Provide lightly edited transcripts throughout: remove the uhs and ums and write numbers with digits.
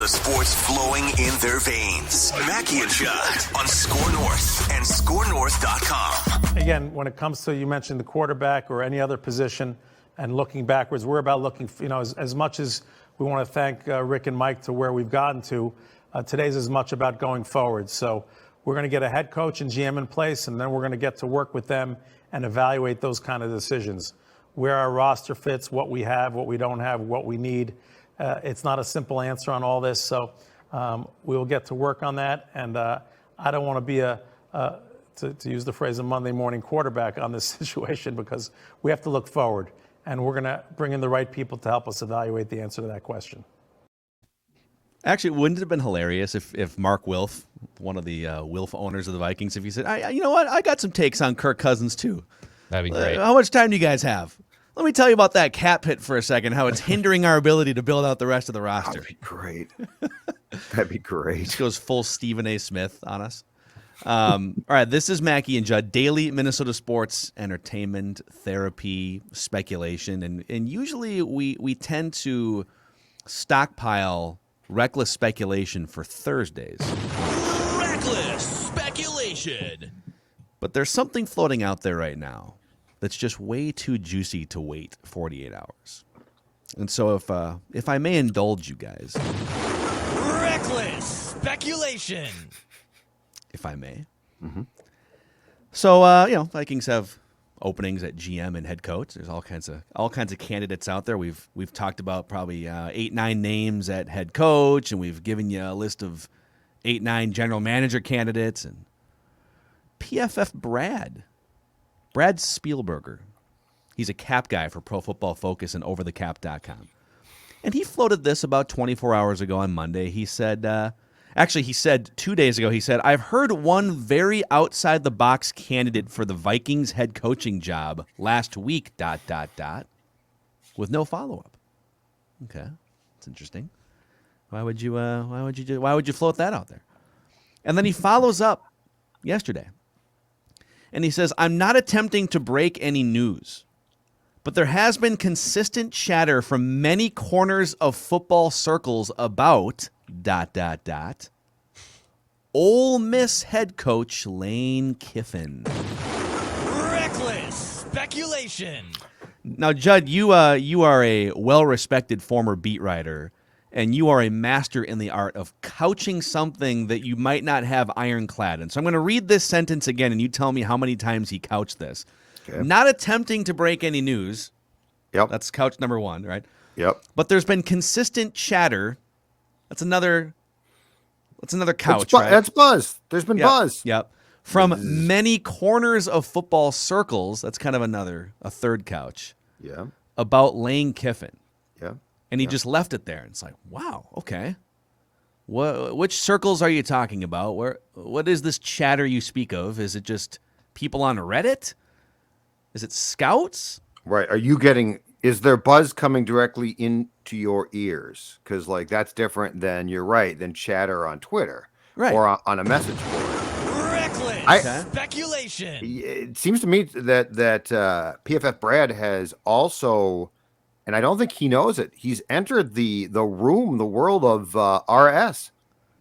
The sports flowing in their veins. Mackey and Judd on SKOR North and SKORNorth.com. Again, when it comes to, you mentioned the quarterback or any other position and looking backwards, we're about looking, as much as we want to thank Rick and Mike to where we've gotten to, today's as much about going forward. So we're going to get a head coach and GM in place, and then we're going to get to work with them and evaluate those kind of decisions. Where our roster fits, what we have, what we don't have, what we need. It's not a simple answer on all this, so we'll get to work on that. And I don't want to be to use the phrase, a Monday morning quarterback on this situation, because we have to look forward. And we're going to bring in the right people to help us evaluate the answer to that question. Actually, wouldn't it have been hilarious if Mark Wilf, one of the Wilf owners of the Vikings, if he said, you know what, I got some takes on Kirk Cousins too. That'd be great. How much time do you guys have? Let me tell you about that cap hit for a second, how it's hindering our ability to build out the rest of the roster. That'd be great. That'd be great. Just goes full Stephen A. Smith on us. All right, this is Mackey and Judd, daily Minnesota sports, entertainment, therapy, speculation. And usually we tend to stockpile reckless speculation for Thursdays. Reckless speculation. But there's something floating out there right now that's just way too juicy to wait 48 hours. And so if I may indulge you guys. Reckless speculation. If I may. Mm-hmm. So, Vikings have openings at GM and head coach. There's all kinds of candidates out there. We've talked about probably 8-9 names at head coach, and we've given you a list of 8-9 general manager candidates. And PFF Brad Spielberger. He's a cap guy for Pro Football Focus and OverTheCap.com. And he floated this about 24 hours ago on Monday. He said, he said 2 days ago, I've heard one very outside-the-box candidate for the Vikings head coaching job last week, ... with no follow-up. Okay, that's interesting. Why would you float that out there? And then he follows up yesterday. And he says, I'm not attempting to break any news, but there has been consistent chatter from many corners of football circles about ... Ole Miss head coach Lane Kiffin. Reckless speculation. Now, Judd, you are a well-respected former beat writer, and you are a master in the art of couching something that you might not have ironclad. And so I'm going to read this sentence again, and you tell me how many times he couched this. Okay. Not attempting to break any news. Yep. That's couch number one, right? Yep. But there's been consistent chatter. That's another couch, right? That's buzz. There's been buzz. Yep. From many corners of football circles, that's kind of a third couch. Yeah. About Lane Kiffin. Yeah. And he just left it there. And it's like, wow, okay. Which circles are you talking about? What is this chatter you speak of? Is it just people on Reddit? Is it scouts? Right. Is there buzz coming directly into your ears? Because, that's different than chatter on Twitter. Right. Or on a message board. Reckless speculation. It seems to me that PFF Brad has also, and I don't think he knows it, he's entered the world of RS,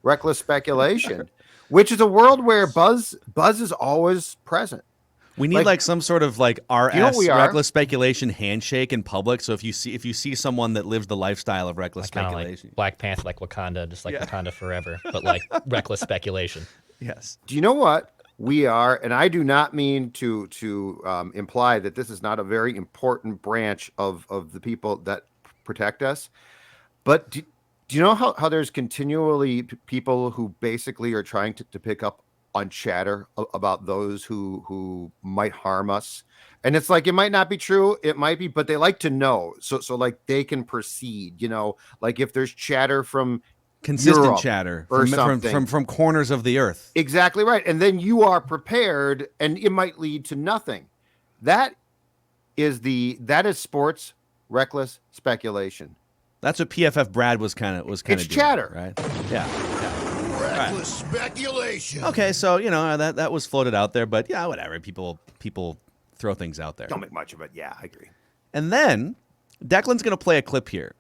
reckless speculation, which is a world where buzz is always present. We need some sort of RS, reckless speculation handshake in public. So if you see someone that lives the lifestyle of reckless speculation, like Black Panther, like Wakanda, just like Wakanda forever, but reckless speculation. Yes. Do you know what we are? And I do not mean to imply that this is not a very important branch of the people that protect us. But do you know how there's continually people who basically are trying to pick up on chatter about those who might harm us? And it's it might not be true, it might be, but they like to know. So they can proceed, if there's chatter from consistent Europe chatter or from corners of the earth. Exactly right. And then you are prepared, and it might lead to nothing. That is sports reckless speculation. That's what PFF Brad was kind of it's doing, chatter, right? Yeah. Reckless speculation. Okay, so that was floated out there, but whatever. People throw things out there. Don't make much of it. Yeah, I agree. And then Declan's going to play a clip here.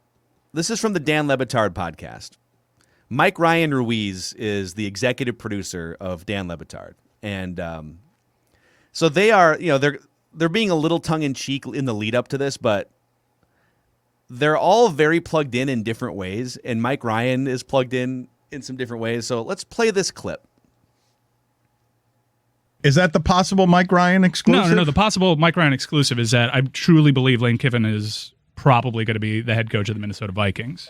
This is from the Dan Le Betard podcast. Mike Ryan Ruiz is the executive producer of Dan Le Betard. And so they are, they're being a little tongue-in-cheek in the lead up to this, but they're all very plugged in different ways, and Mike Ryan is plugged in some different ways. So let's play this clip. Is that the possible Mike Ryan exclusive? No. The possible Mike Ryan exclusive is that I truly believe Lane Kiffin is probably going to be the head coach of the Minnesota Vikings.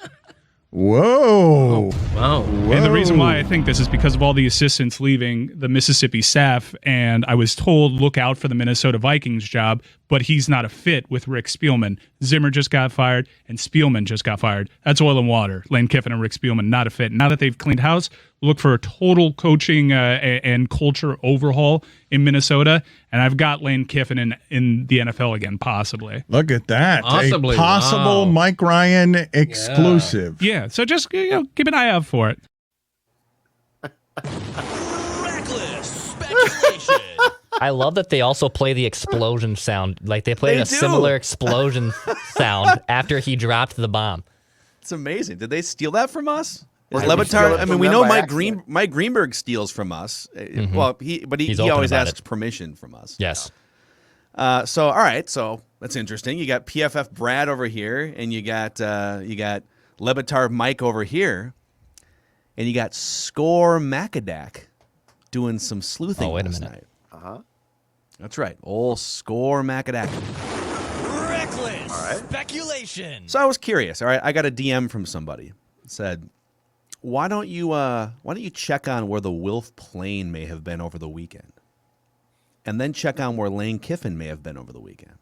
Whoa. Wow. And the reason why I think this is because of all the assistants leaving the Mississippi staff, and I was told look out for the Minnesota Vikings job, but he's not a fit with Rick Spielman. Zimmer just got fired, and Spielman just got fired. That's oil and water. Lane Kiffin and Rick Spielman, not a fit. Now that they've cleaned house, look for a total coaching and culture overhaul in Minnesota, and I've got Lane Kiffin in the NFL again, possibly. Look at that. Possibly. A possible Wow. Mike Ryan exclusive. Yeah, so just keep an eye out for it. Reckless speculation. I love that they also play the explosion sound. Like they played They a do. similar explosion sound after he dropped the bomb. It's amazing. Did they steal that from us? Is Or Le did we steal it Betard? I mean, from we them know by Mike Greenberg steals from us. Well, he He's open always about asks it. permission from us. Yes. So all right, so that's interesting. You got PFF Brad over here, and you got Le Betard Mike over here, and you got SKOR Macadac doing some sleuthing. Oh, wait a last minute. night. That's right, old SKOR Macadac. Reckless speculation. So I was curious. All right, I got a DM from somebody. It said, why don't you check on where the Wilf plane may have been over the weekend, and then check on where Lane Kiffin may have been over the weekend.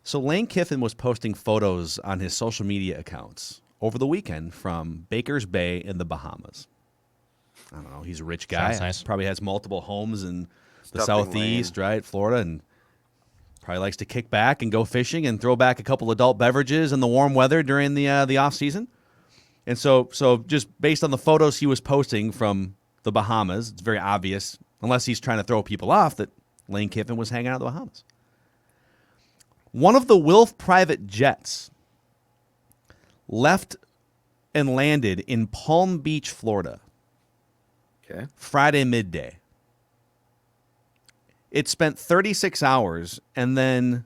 So Lane Kiffin was posting photos on his social media accounts over the weekend from Baker's Bay in the Bahamas. I don't know. He's a rich guy. Sounds nice. Probably has multiple homes in the Stuffing southeast, Lane. right, Florida, and probably likes to kick back and go fishing and throw back a couple adult beverages in the warm weather during the off season. And so just based on the photos he was posting from the Bahamas, it's very obvious, unless he's trying to throw people off, that Lane Kiffin was hanging out in the Bahamas. One of the Wilf private jets left and landed in Palm Beach, Florida, Okay. Friday midday. It spent 36 hours and then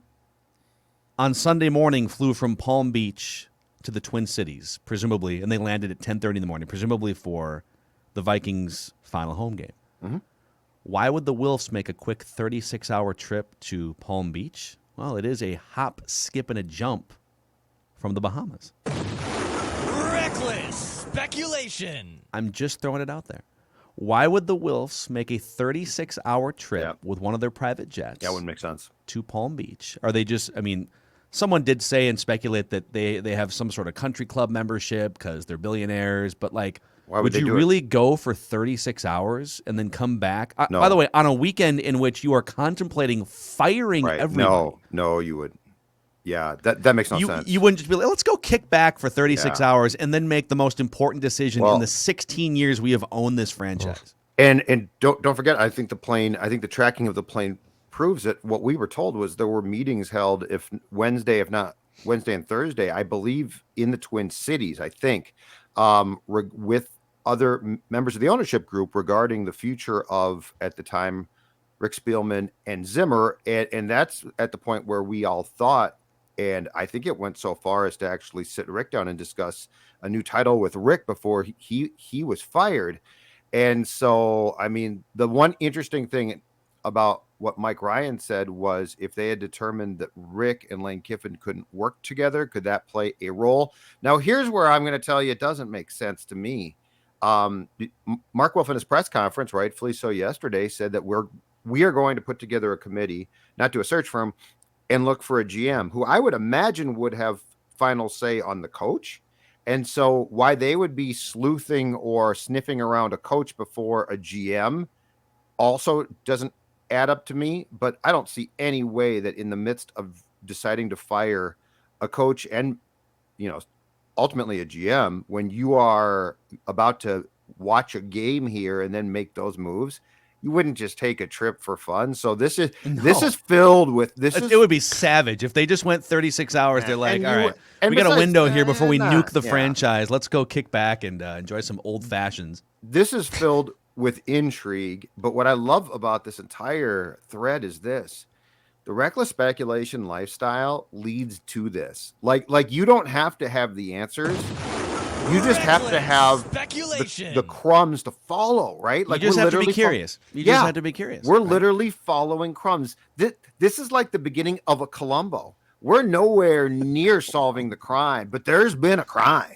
on Sunday morning flew from Palm Beach to the Twin Cities, presumably, and they landed at 10:30 in the morning, presumably for the Vikings' final home game. Why would the Wilfs make a quick 36-hour trip to Palm Beach? Well, it is a hop, skip, and a jump from the Bahamas. Reckless speculation. I'm just throwing it out there. Why would the Wilfs make a 36-hour trip Yeah. with one of their private jets That wouldn't make sense. to Palm Beach? Are they just, I mean, someone did say and speculate that they have some sort of country club membership because they're billionaires, but like, Why would they you do it? really go for 36 hours and then come back? No. By the way, on a weekend in which you are contemplating firing Right. everyone. No, you would. Yeah, that makes no sense. You wouldn't just be like, let's go kick back for 36 Yeah. hours and then make the most important decision Well- in the 16 years we have owned this franchise. And don't forget, I think the tracking of the plane proves that what we were told was there were meetings held if not Wednesday and Thursday, I believe, in the Twin Cities, I think, with other members of the ownership group regarding the future of, at the time, Rick Spielman and Zimmer. And that's at the point where we all thought, and I think it went so far as to actually sit Rick down and discuss a new title with Rick before he was fired. And so, I mean, the one interesting thing about what Mike Ryan said was if they had determined that Rick and Lane Kiffin couldn't work together, could that play a role? Now, here's where I'm going to tell you it doesn't make sense to me. Mark Wilf in his press conference, rightfully so yesterday, said that we are going to put together a committee, not do a search firm, and look for a GM who I would imagine would have final say on the coach. And so why they would be sleuthing or sniffing around a coach before a GM also doesn't add up to me. But I don't see any way that in the midst of deciding to fire a coach and, ultimately a GM, when you are about to watch a game here and then make those moves, You wouldn't just take a trip for fun. So this is filled with It would be savage if they just went 36 hours. They're like, all right, we got a window here before we nuke the franchise. Let's go kick back and enjoy some old fashions. This is filled with intrigue. But what I love about this entire thread is this. The reckless speculation lifestyle leads to this. Like you don't have to have the answers. You just have to have the crumbs to follow, right? Like you just have to be curious. You just have to be curious. We're literally following crumbs. This is like the beginning of a Columbo. We're nowhere near solving the crime, but there's been a crime.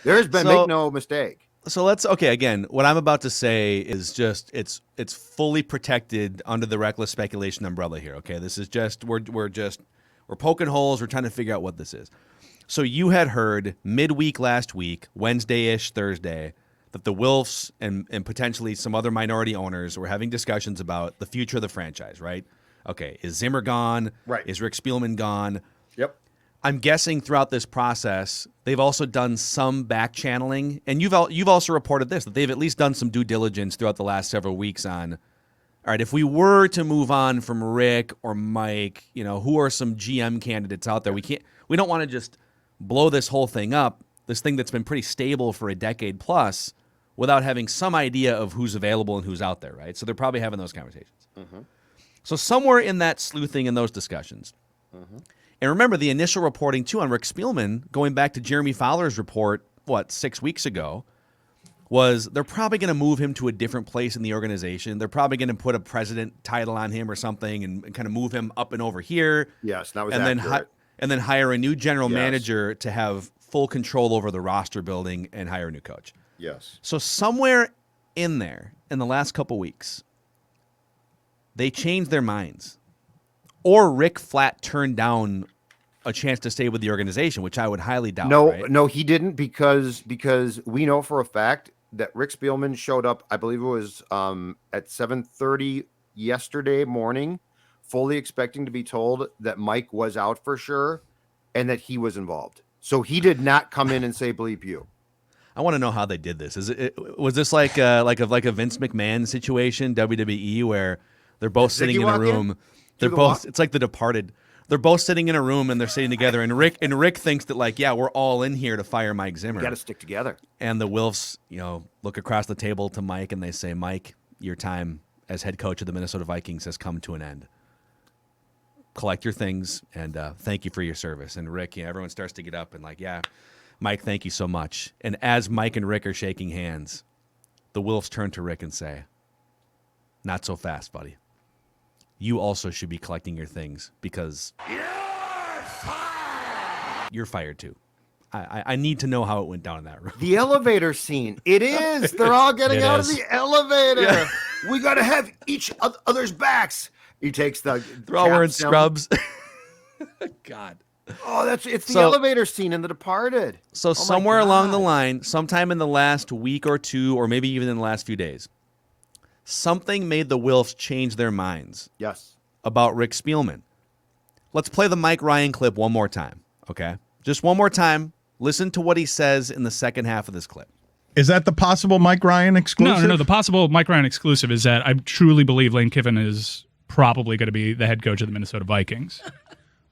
There's been, make no mistake. So again, what I'm about to say is just it's fully protected under the reckless speculation umbrella here. Okay, this is just we're poking holes. We're trying to figure out what this is. So you had heard midweek last week, Wednesday-ish, Thursday, that the Wilfs and potentially some other minority owners were having discussions about the future of the franchise, right? Okay, is Zimmer gone? Right. Is Rick Spielman gone? Yep. I'm guessing throughout this process, they've also done some back channeling, and you've also reported this, that they've at least done some due diligence throughout the last several weeks on, all right, if we were to move on from Rick or Mike, who are some GM candidates out there? We don't want to just blow this whole thing up, this thing that's been pretty stable for a decade plus, without having some idea of who's available and who's out there, right? So they're probably having those conversations. Mm-hmm. So somewhere in that sleuthing and those discussions, and remember the initial reporting, too, on Rick Spielman, going back to Jeremy Fowler's report, 6 weeks ago, was they're probably going to move him to a different place in the organization. They're probably going to put a president title on him or something and kind of move him up and over here. Yes, that was accurate. And then hire a new general manager to have full control over the roster building and hire a new coach. Yes. So somewhere in there, in the last couple weeks, they changed their minds. Or Rick flat turned down a chance to stay with the organization, which I would highly doubt. No, he didn't because we know for a fact that Rick Spielman showed up, I believe it was at 7:30 yesterday morning, fully expecting to be told that Mike was out for sure and that he was involved. So he did not come in and say, bleep you. I want to know how they did this. Was this like a Vince McMahon situation, WWE, where they're both sitting in a room? It's like The Departed. They're both sitting in a room and they're sitting together. And Rick thinks that we're all in here to fire Mike Zimmer. We got to stick together. And the Wilfs, look across the table to Mike and they say, Mike, your time as head coach of the Minnesota Vikings has come to an end. Collect your things and thank you for your service. And Rick, everyone starts to get up and Mike, thank you so much. And as Mike and Rick are shaking hands, the Wilfs turn to Rick and say, not so fast, buddy. You also should be collecting your things because you're fired too. I need to know how it went down in that room. The elevator scene. It is. They're all getting out of the elevator. Yeah. We got to have each other's backs. He takes the. They're all wearing scrubs. God. Oh, it's the elevator scene in The Departed. So somewhere along the line, sometime in the last week or two, or maybe even in the last few days, something made the Wilfs change their minds. Yes. About Rick Spielman. Let's play the Mike Ryan clip one more time, okay? Just one more time. Listen to what he says in the second half of this clip. Is that the possible Mike Ryan exclusive? No. The possible Mike Ryan exclusive is that I truly believe Lane Kiffin is probably going to be the head coach of the Minnesota Vikings.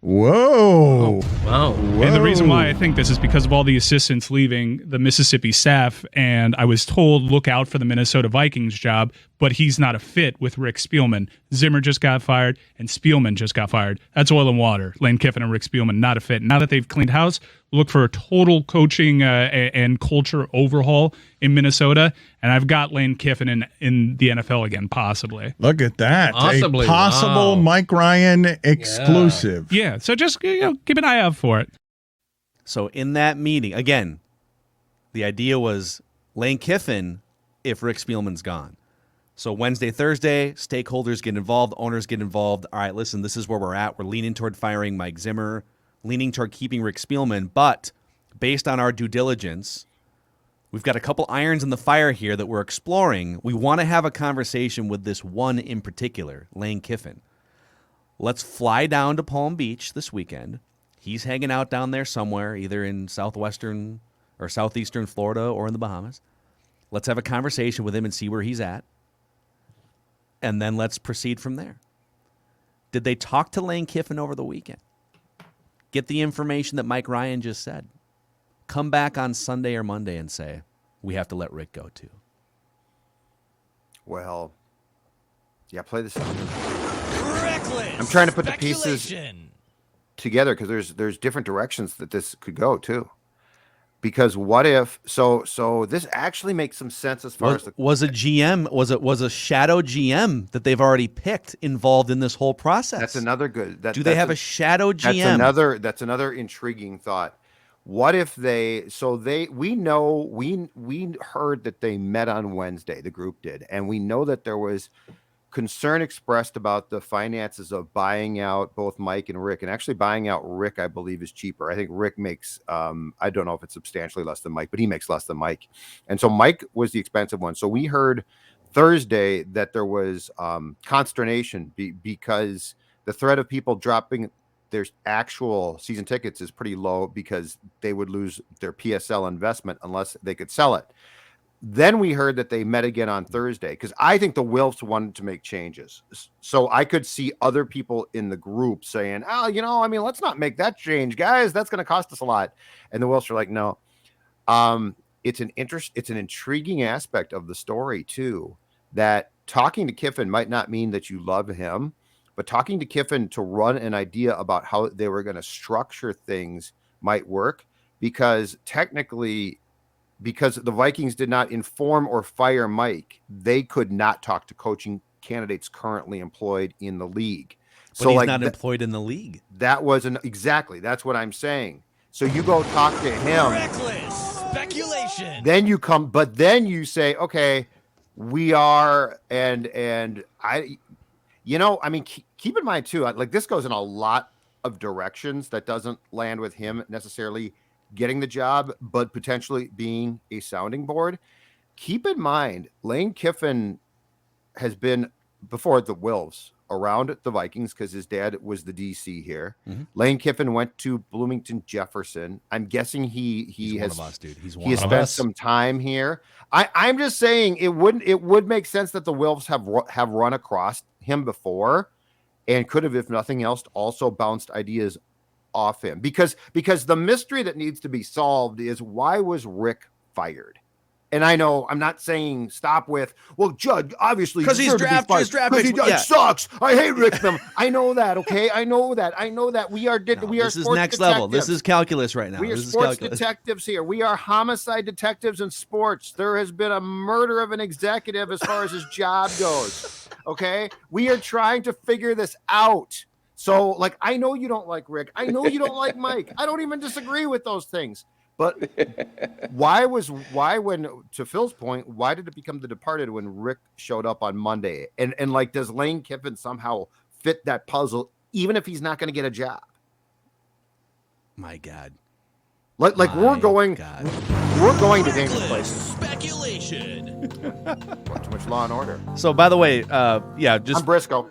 Whoa. Wow. And the reason why I think this is because of all the assistants leaving the Mississippi staff, and I was told look out for the Minnesota Vikings job, but he's not a fit with Rick Spielman. Zimmer just got fired, and Spielman just got fired. That's oil and water. Lane Kiffin and Rick Spielman, not a fit. Now that they've cleaned house, look for a total coaching and culture overhaul in Minnesota, and I've got Lane Kiffin in the NFL again, possibly. Look at that. Possibly. A possible Mike Ryan exclusive. Yeah, so just keep an eye out for it. So in that meeting, again, the idea was Lane Kiffin if Rick Spielman's gone. So Wednesday, Thursday, stakeholders get involved, owners get involved. All right, listen, this is where we're at. We're leaning toward firing Mike Zimmer, leaning toward keeping Rick Spielman, but based on our due diligence, we've got a couple irons in the fire here that we're exploring. We want to have a conversation with this one in particular, Lane Kiffin. Let's fly down to Palm Beach this weekend. He's hanging out down there somewhere, either in southwestern or southeastern Florida or in the Bahamas. Let's have a conversation with him and see where he's at. and then let's proceed from there. Did they talk to Lane Kiffin over the weekend? Get the information that Mike Ryan just said. Come back on Sunday or Monday and say, we have to let Rick go too. Well, yeah, play this out. Reckless. I'm trying to put the pieces Speculation. together because there's different directions that this could go too. Because what if so this actually makes some sense as far as Was a GM was a shadow GM that they've already picked involved in this whole process? That's another good. Do they have a shadow GM? That's another intriguing thought. What if we heard that they met on Wednesday, the group did, and we know that there was concern expressed about the finances of buying out both Mike and Rick, and actually buying out Rick, I believe, is cheaper. I think Rick makes, I don't know if it's substantially less than Mike, but he makes less than Mike. And so Mike was the expensive one. So we heard Thursday that there was consternation because the threat of people dropping their actual season tickets is pretty low because they would lose their PSL investment unless they could sell it. Then we heard that they met again on Thursday because I think the Wilfs wanted to make changes. So I could see other people in the group saying, let's not make that change, guys. That's going to cost us a lot. And the Wilfs are like, no. It's an intriguing aspect of the story too, that talking to Kiffin might not mean that you love him, but talking to Kiffin to run an idea about how they were going to structure things might work because technically, because the Vikings did not inform or fire Mike, they could not talk to coaching candidates currently employed in the league. But he's not employed in the league. That was exactly. That's what I'm saying. So you go talk to him. Reckless speculation. Then you say, okay, we are, and I, keep in mind too, like this goes in a lot of directions that doesn't land with him necessarily getting the job, but potentially being a sounding board. Keep in mind, Lane Kiffin has been before the Wilfs around the Vikings because his dad was the DC here. Mm-hmm. Lane Kiffin went to Bloomington Jefferson. I'm guessing he's one of us, dude. He's one he has of spent us. some time here. I'm just saying it would make sense that the Wilfs have run across him before and could have, if nothing else, also bounced ideas off him because the mystery that needs to be solved is why was Rick fired? And I know I'm not saying stop with, well, Judd, obviously because he's draft he sucks. I hate Rick. I know that. Okay, I know that. We are this is next detectives. level. This is calculus right now. We are sports detectives here. We are homicide detectives in sports. There has been a murder of an executive as far as his job goes. Okay, we are trying to figure this out. So, like, I know you don't like Rick. I know you don't like Mike. I don't even disagree with those things. But why, when, to Phil's point, why did it become The Departed when Rick showed up on Monday? And like, does Lane Kiffin somehow fit that puzzle, even if he's not going to get a job? My God. We're going to dangerous places. Speculation. Too much Law and Order. So, by the way, just I'm Briscoe.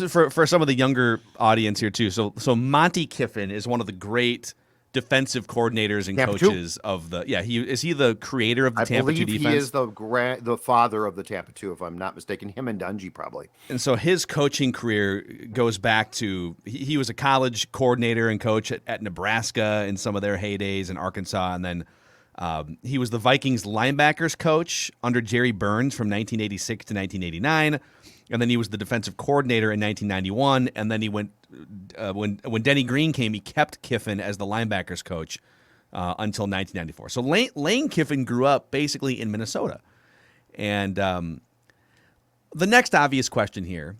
For some of the younger audience here too. So Monty Kiffin is one of the great defensive coordinators and Tampa coaches of the. Yeah, is he the creator of the Tampa 2 defense? He is the father of the Tampa 2, if I'm not mistaken. Him and Dungy probably. And so his coaching career goes back to he was a college coordinator and coach at Nebraska in some of their heydays, in Arkansas, and then he was the Vikings linebackers coach under Jerry Burns from 1986 to 1989. And then he was the defensive coordinator in 1991. And then he went when Denny Green came, he kept Kiffin as the linebackers coach until 1994. So Lane Kiffin grew up basically in Minnesota. And the next obvious question here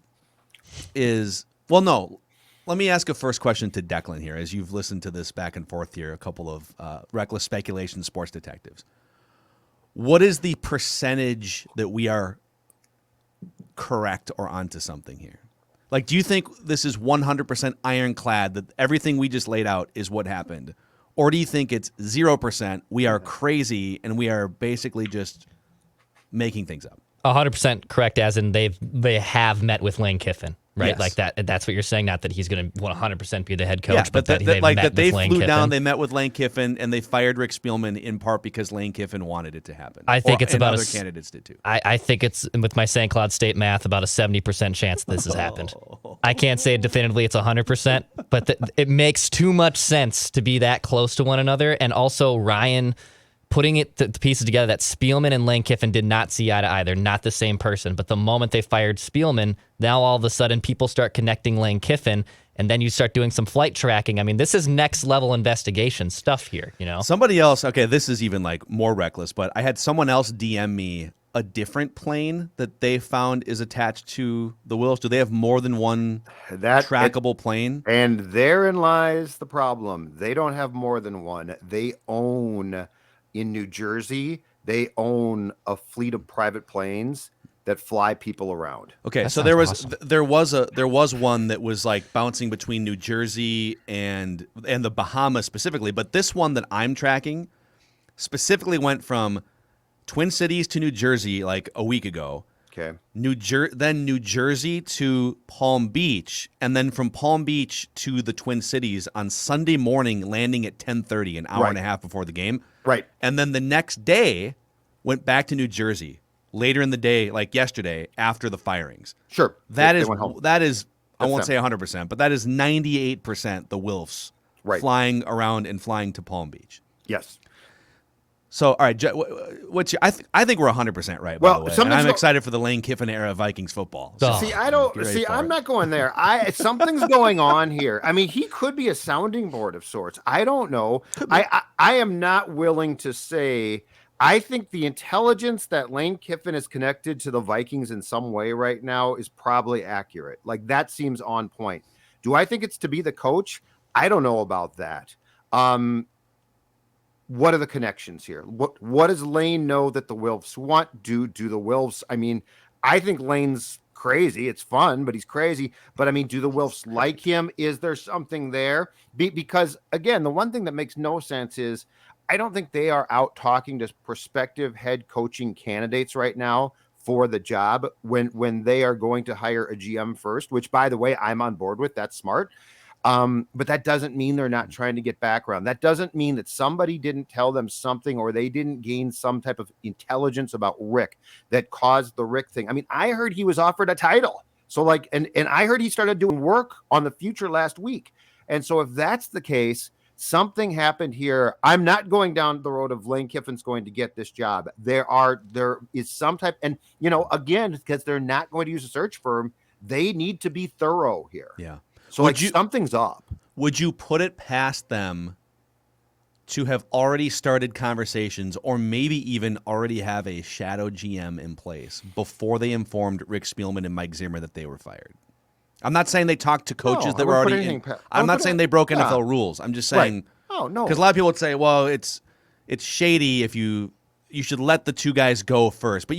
is, let me ask a first question to Declan here, as you've listened to this back and forth here, a couple of reckless speculation sports detectives. What is the percentage that we are correct or onto something here? Like, do you think this is 100% ironclad that everything we just laid out is what happened? Or do you think it's 0%, we are crazy and we are basically just making things up? 100% correct, as in they have met with Lane Kiffin. right? Yes. Like that. That's what you're saying. Not that he's going to 100% be the head coach, Yeah, but that they Lane flew Kiffin. down, they met with Lane Kiffin, and they fired Rick Spielman in part because Lane Kiffin wanted it to happen. I think it's about other candidates did too. I think it's, with my St. Cloud State math, about a 70% chance this has happened. I can't say definitively it's 100%, but it makes too much sense to be that close to one another. And also Ryan putting the pieces together that Spielman and Lane Kiffin did not see eye to eye. They're not the same person. But the moment they fired Spielman, now all of a sudden people start connecting Lane Kiffin, and then you start doing some flight tracking. I mean, this is next level investigation stuff here, you know? Somebody else, okay, this is even like more reckless, but I had someone else DM me a different plane that they found is attached to the Wilfs. Do they have more than one trackable plane? And therein lies the problem. They don't have more than one. They own, in New Jersey, they own a fleet of private planes that fly people around. Okay, That so sounds there was awesome. there was one that was like bouncing between New Jersey and the Bahamas specifically, but this one that I'm tracking specifically went from Twin Cities to New Jersey like a week ago. Okay. Then New Jersey to Palm Beach, and then from Palm Beach to the Twin Cities on Sunday morning, landing at 10:30, an hour and a half before the game. Right. And then the next day went back to New Jersey later in the day, like yesterday, after the firings. Sure. That They is went home. I won't say 100%, but that is 98% the Wilfs flying around and flying to Palm Beach. Yes. So, all right, I think we're 100% right, by the way. And I'm excited for the Lane Kiffin era of Vikings football. So, I'm not going there. Something's going on here. I mean, he could be a sounding board of sorts. I don't know. I am not willing to say. I think the intelligence that Lane Kiffin is connected to the Vikings in some way right now is probably accurate. Like, that seems on point. Do I think it's to be the coach? I don't know about that. What are the connections here? What does Lane know that the Wilfs want? Do the Wilfs? I mean, I think Lane's crazy. It's fun, but he's crazy. But I mean, do the Wilfs like him? Is there something there? Because again, the one thing that makes no sense is I don't think they are out talking to prospective head coaching candidates right now for the job when they are going to hire a GM first, which, by the way, I'm on board with. That's smart. But that doesn't mean they're not trying to get background. That doesn't mean that somebody didn't tell them something or they didn't gain some type of intelligence about Rick that caused the Rick thing. I mean, I heard he was offered a title. So like, and I heard he started doing work on the future last week. And so if that's the case, something happened here. I'm not going down the road of Lane Kiffin's going to get this job. There is some type, and you know, again, because they're not going to use a search firm, they need to be thorough here. Yeah. So something's up. Would you put it past them to have already started conversations or maybe even already have a shadow GM in place before they informed Rick Spielman and Mike Zimmer that they were fired? I'm not saying they talked to coaches that were already in. I'm not saying they broke NFL rules. I'm just saying. Right. Oh, no. Because a lot of people would say, well, it's shady if you should let the two guys go first. But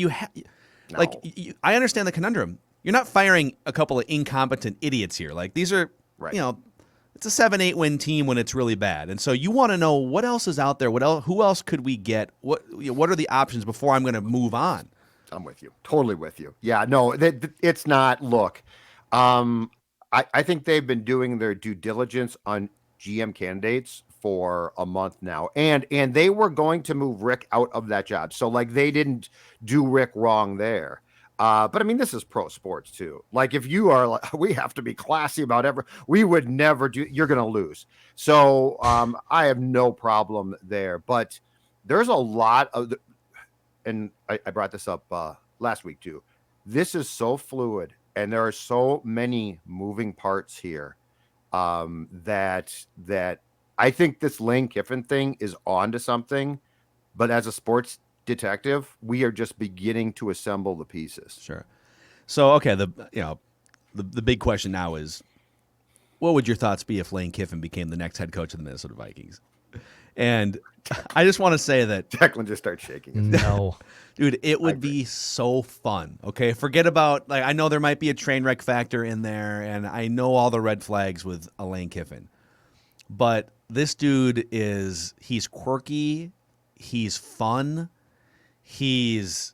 I understand the conundrum. You're not firing a couple of incompetent idiots here. Like these are, it's a 7-8 win team when it's really bad. And so you want to know what else is out there. Who else could we get? What are the options before I'm going to move on? I'm with you. Totally with you. Yeah, no, it's not. Look, I think they've been doing their due diligence on GM candidates for a month now. And they were going to move Rick out of that job. So like they didn't do Rick wrong there. But I mean, this is pro sports too. Like if you are like, we have to be classy about we would never do, you're going to lose. So I have no problem there, but there's a lot of, and I brought this up last week too. This is so fluid and there are so many moving parts here that I think this Lane Kiffin thing is on to something, but as a sports detective, we are just beginning to assemble the pieces. Sure. So, okay, the big question now is, what would your thoughts be if Lane Kiffin became the next head coach of the Minnesota Vikings? And I just want to say that Declan just starts shaking. No, dude, it would be so fun. Okay, forget about I know there might be a train wreck factor in there, and I know all the red flags with Lane Kiffin, but this dude he's quirky, he's fun. He's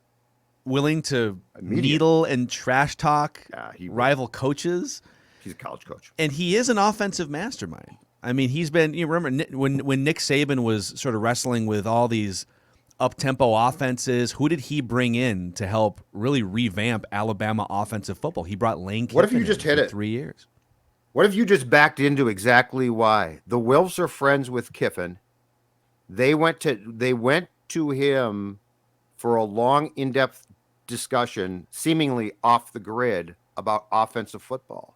willing to Immediate. needle and trash talk Yeah, he- rival coaches. He's a college coach. And he is an offensive mastermind. I mean, he's been. You remember when Nick Saban was sort of wrestling with all these up-tempo offenses? Who did he bring in to help really revamp Alabama offensive football? He brought Lane Kiffin. What if you just in hit for it? 3 years? What if you just backed into exactly why? The Wilfs are friends with Kiffin. They went to him for a long, in-depth discussion, seemingly off the grid, about offensive football.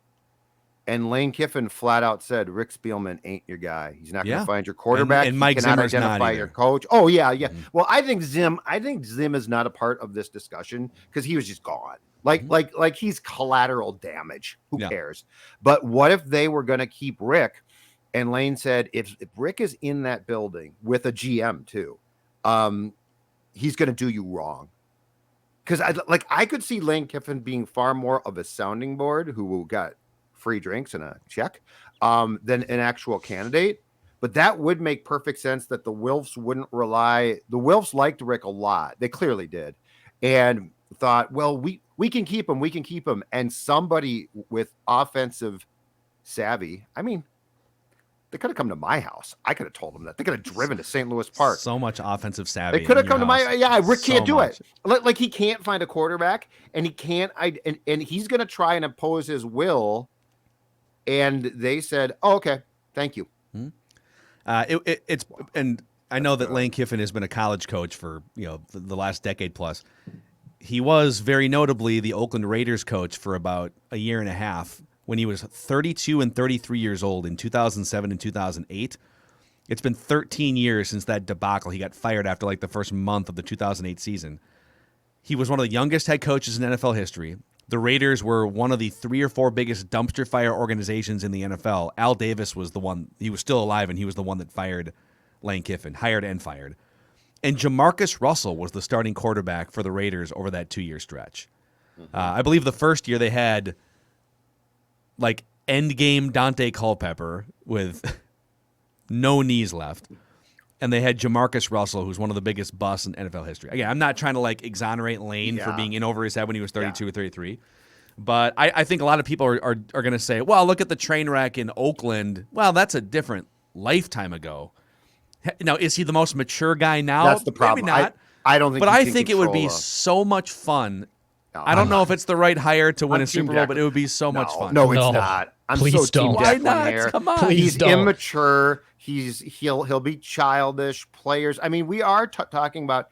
And Lane Kiffin flat out said, Rick Spielman ain't your guy. He's not going to find your quarterback. And Mike he cannot Zimmer's not identify either. your coach. Oh, yeah. Well, I think Zim is not a part of this discussion because he was just gone. Like he's collateral damage. Who cares? But what if they were going to keep Rick? And Lane said, if Rick is in that building with a GM too, he's going to do you wrong. Because I could see Lane Kiffin being far more of a sounding board who got free drinks and a check than an actual candidate. But that would make perfect sense that the Wilfs wouldn't rely. The Wilfs liked Rick a lot. They clearly did. And thought, well, we can keep him. We can keep him. And somebody with offensive savvy, I mean, they could have come to my house. I could have told them that. They could have driven to St. Louis Park. So much offensive savvy. They could have come to house. my. Yeah, Rick So can't do much. it. Like he can't find a quarterback, and he can't. And he's going to try and impose his will. And they said, "Oh, okay, thank you." It's and I know that Lane Kiffin has been a college coach for the last decade plus. He was very notably the Oakland Raiders coach for about a year and a half when he was 32 and 33 years old in 2007 and 2008. It's been 13 years since that debacle. He got fired after like the first month of the 2008 season. He was one of the youngest head coaches in NFL history. The Raiders were one of the 3 or 4 biggest dumpster fire organizations in the NFL. Al Davis was the one. He was still alive, and he was the one that fired Lane Kiffin, hired and fired. And Jamarcus Russell was the starting quarterback for the Raiders over that 2-year stretch. I believe the first year they had like endgame Dante Culpepper with no knees left. And they had Jamarcus Russell, who's one of the biggest busts in NFL history. Again, I'm not trying to like exonerate Lane for being in over his head when he was 32 or 33. But I think a lot of people are going to say, well, look at the train wreck in Oakland. Well, that's a different lifetime ago. Now, is he the most mature guy now? That's the problem. Maybe not. I don't think. But he I can think it would be control so much fun. No, I don't know if it's the right hire to win I'm a Super Team Bowl, Decker. but it would be so much fun. No, it's No. not. I'm Please so don't. Team Why Decker not? there. Come on. Please He's don't. immature. He'll be childish. Players. I mean, we are talking about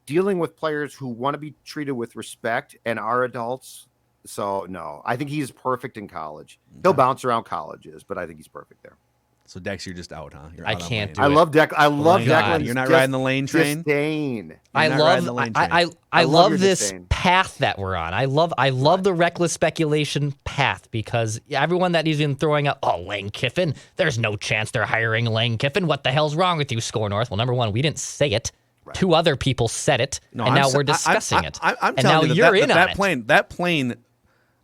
dealing with players who want to be treated with respect and are adults. So no, I think he's perfect in college. He'll bounce around colleges, but I think he's perfect there. So Dex, you're just out, huh? You're I out on can't Lane. do I it. love Declan. I love Lane. Declan's You're not riding the Lane train? disdain. I not love riding the Lane train. I I love love your this disdain. path that we're on. I love the reckless speculation path because everyone that is in throwing up, oh, Lane Kiffin, there's no chance they're hiring Lane Kiffin. What the hell's wrong with you, SKOR North? Well, number one, we didn't say it. Right. 2 other people said it, No, and I'm now sa- we're discussing it. I'm and telling now you you're in on that it. plane. That plane.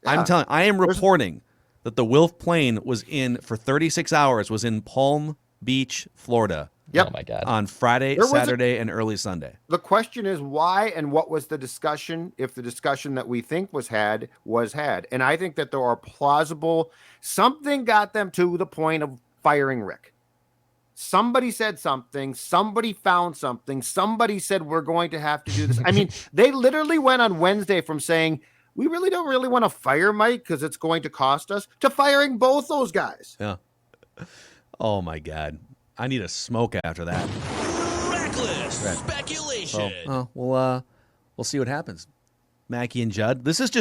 I'm telling. I am reporting that the Wilf plane was in for 36 hours. Was in Palm Beach, Florida. Yep. Oh my God. On Friday, There was Saturday, and early Sunday. The question is why and what was the discussion if the discussion that we think was had. And I think that there are plausible, something got them to the point of firing Rick. Somebody said something, somebody found something, somebody said we're going to have to do this. I mean, they literally went on Wednesday from saying, we really don't really want to fire Mike because it's going to cost us, to firing both those guys. Yeah. Oh my God. I need a smoke after that. Reckless speculation. We'll see what happens. Mackey and Judd. This is just